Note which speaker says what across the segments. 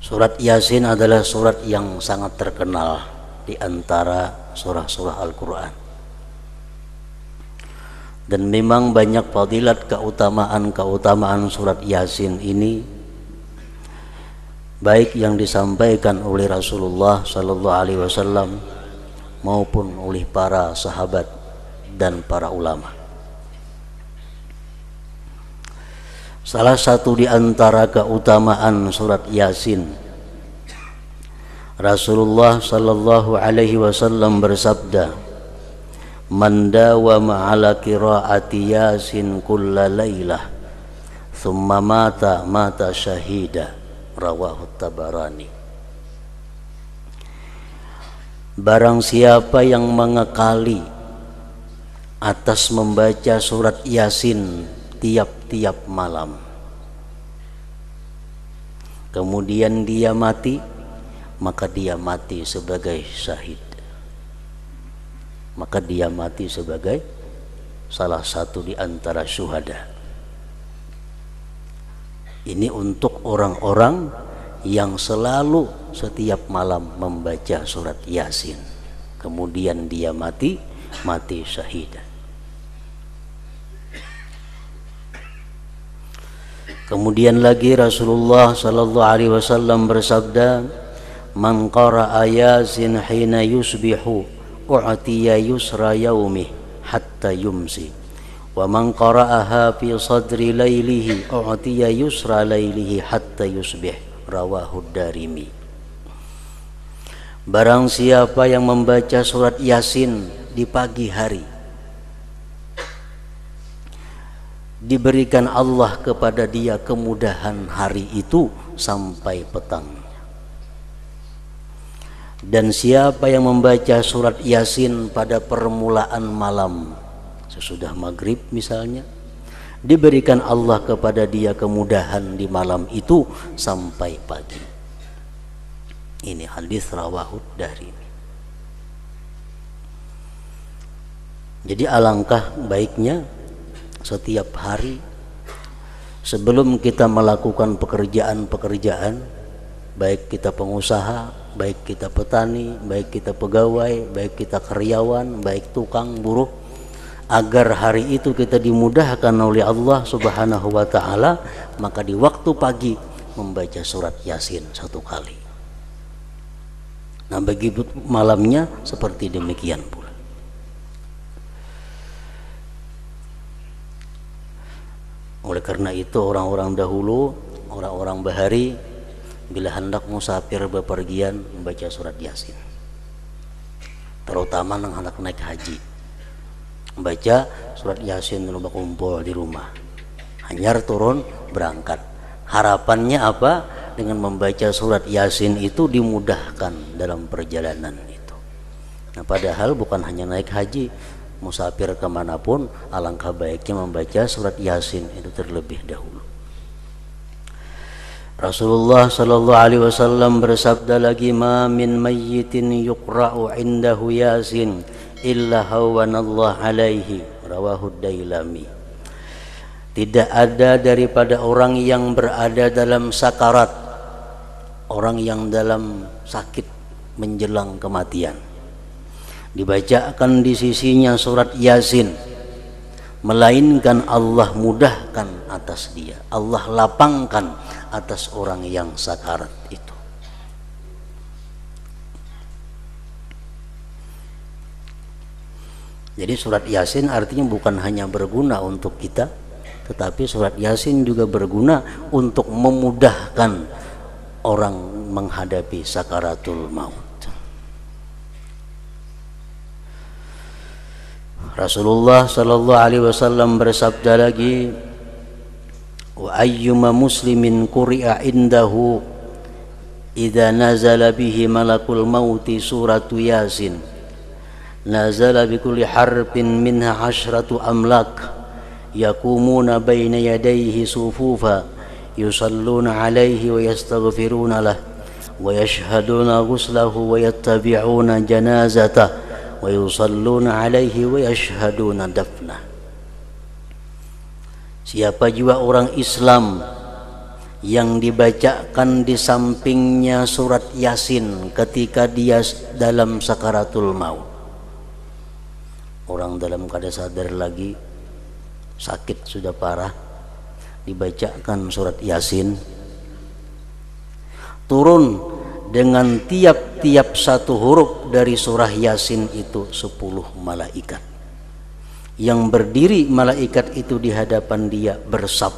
Speaker 1: Surat Yasin adalah surat yang sangat terkenal di antara surah-surah Al-Quran. Dan memang banyak fadilat keutamaan surat Yasin ini, baik yang disampaikan oleh Rasulullah Sallallahu Alaihi Wasallam maupun oleh para sahabat dan para ulama. Salah satu di antara keutamaan surat Yasin, Rasulullah Sallallahu Alaihi Wasallam bersabda, "Man dawama ala qiraati Yasin kulla lailah, thumma mata syahida." Rawahu Tabarani. Barang siapa yang mengekali atas membaca surat Yasin tiap-tiap malam, kemudian dia mati, maka dia mati sebagai syahid. Maka dia mati sebagai salah satu di antara syuhada. Ini untuk orang-orang yang selalu setiap malam membaca surat Yasin, kemudian dia mati syahid. Kemudian lagi Rasulullah Sallallahu Alaihi Wasallam bersabda, "Man qara'a Yasin hina yusbihu u'tiya yusra yaumih hatta yumsi, wa man qara'aha fi sadri lailihi u'tiya yusra lailihi hatta yusbih." Rawahu Darimi. Barang siapa yang membaca surat Yasin di pagi hari, diberikan Allah kepada dia kemudahan hari itu sampai petang. Dan siapa yang membaca surat Yasin pada permulaan malam, sesudah maghrib misalnya, diberikan Allah kepada dia kemudahan di malam itu sampai pagi. Ini hadis rawahu Darimi. Jadi alangkah baiknya setiap hari sebelum kita melakukan pekerjaan-pekerjaan, baik kita pengusaha, baik kita petani, baik kita pegawai, baik kita karyawan, baik tukang, buruh, agar hari itu kita dimudahkan oleh Allah Subhanahu wa ta'ala, maka di waktu pagi membaca surat Yasin 1 kali. Nah, begitu malamnya seperti demikian pula. Oleh karena itu orang-orang dahulu, orang-orang bahari, bila hendak musafir bepergian membaca surat Yasin, terutama yang hendak naik haji, baca surat Yasin dulu kumpul di rumah, hanyar turun berangkat. Harapannya apa? Dengan membaca surat Yasin itu dimudahkan dalam perjalanan itu. Nah, padahal bukan hanya naik haji, musafir kemanapun alangkah baiknya membaca surat Yasin itu terlebih dahulu. Rasulullah Sallallahu Alaihi Wasallam bersabda lagi, "Ma min mayyitin yuqra'u indahu Yasin illa hawanallah alaihi." Rawahu Dailami. Tidak ada daripada orang yang berada dalam sakarat, orang yang dalam sakit menjelang kematian, dibacakan di sisinya surat Yasin, melainkan Allah mudahkan atas dia, Allah lapangkan atas orang yang sakarat itu. Jadi surat Yasin artinya bukan hanya berguna untuk kita, tetapi surat Yasin juga berguna untuk memudahkan orang menghadapi sakaratul maut. Rasulullah Sallallahu Alaihi Wasallam bersabda lagi, "Wa ayyuma muslimin quri'a indahu idza nazala bihi malakul mauti suratu Yasin, nazala bikulli harfin minha 'ashratu amlak yakumuna baina yadayhi sufufa yusalluna alaihi wa yastaghfiruna lah wa yashhaduna ghuslahu wa yattabi'una janazatah wa yusalluna alaihi wa yashhaduna dafnah." Siapa juga orang Islam yang dibacakan di sampingnya surat Yasin ketika dia dalam sakaratul maut. Orang dalam keadaan sadar lagi, sakit sudah parah, dibacakan surat Yasin, turun dengan tiap-tiap satu huruf dari surah Yasin itu 10 malaikat. Yang berdiri malaikat itu di hadapan dia bersab,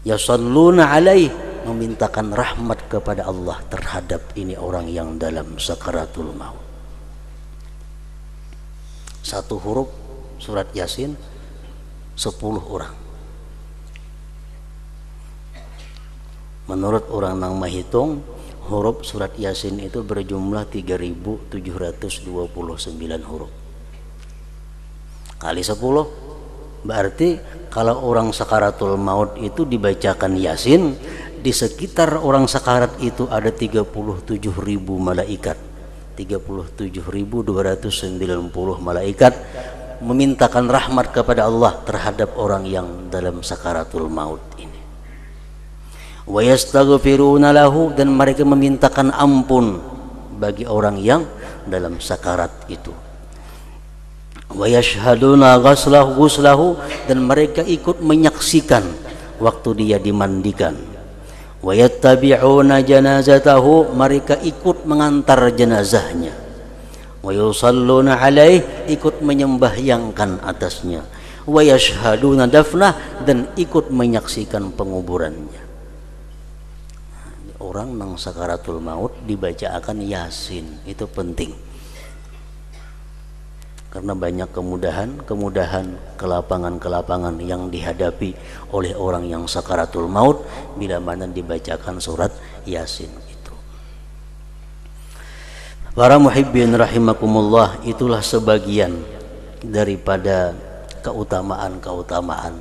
Speaker 1: yasalluna alaih, memintakan rahmat kepada Allah terhadap ini orang yang dalam sakaratul maut. Satu huruf surat Yasin 10 orang. Menurut orang nang menghitung, huruf surat Yasin itu berjumlah 3.729 huruf. Kali 10, berarti kalau orang sakaratul maut itu dibacakan Yasin, di sekitar orang sakarat itu ada 37.000 malaikat. 37.290 malaikat memintakan rahmat kepada Allah terhadap orang yang dalam sakaratul maut ini. Wa yastaghfiruna lahu, dan mereka memintakan ampun bagi orang yang dalam sakarat itu. Wa yashhaduna ghuslahu, dan mereka ikut menyaksikan waktu dia dimandikan. Wa yattabi'una janazatahu, mereka ikut mengantar jenazahnya. Wa yusalluna alaih, ikut menyembahyangkan atasnya. Wa yashhaduna dafnah, dan ikut menyaksikan penguburannya. Orang nang sakaratul maut dibacakan Yasin, itu penting. Karena banyak kemudahan, kelapangan yang dihadapi oleh orang yang sakaratul maut bila mana dibacakan surat Yasin itu. Para muhibbin rahimakumullah, itulah sebagian daripada keutamaan-keutamaan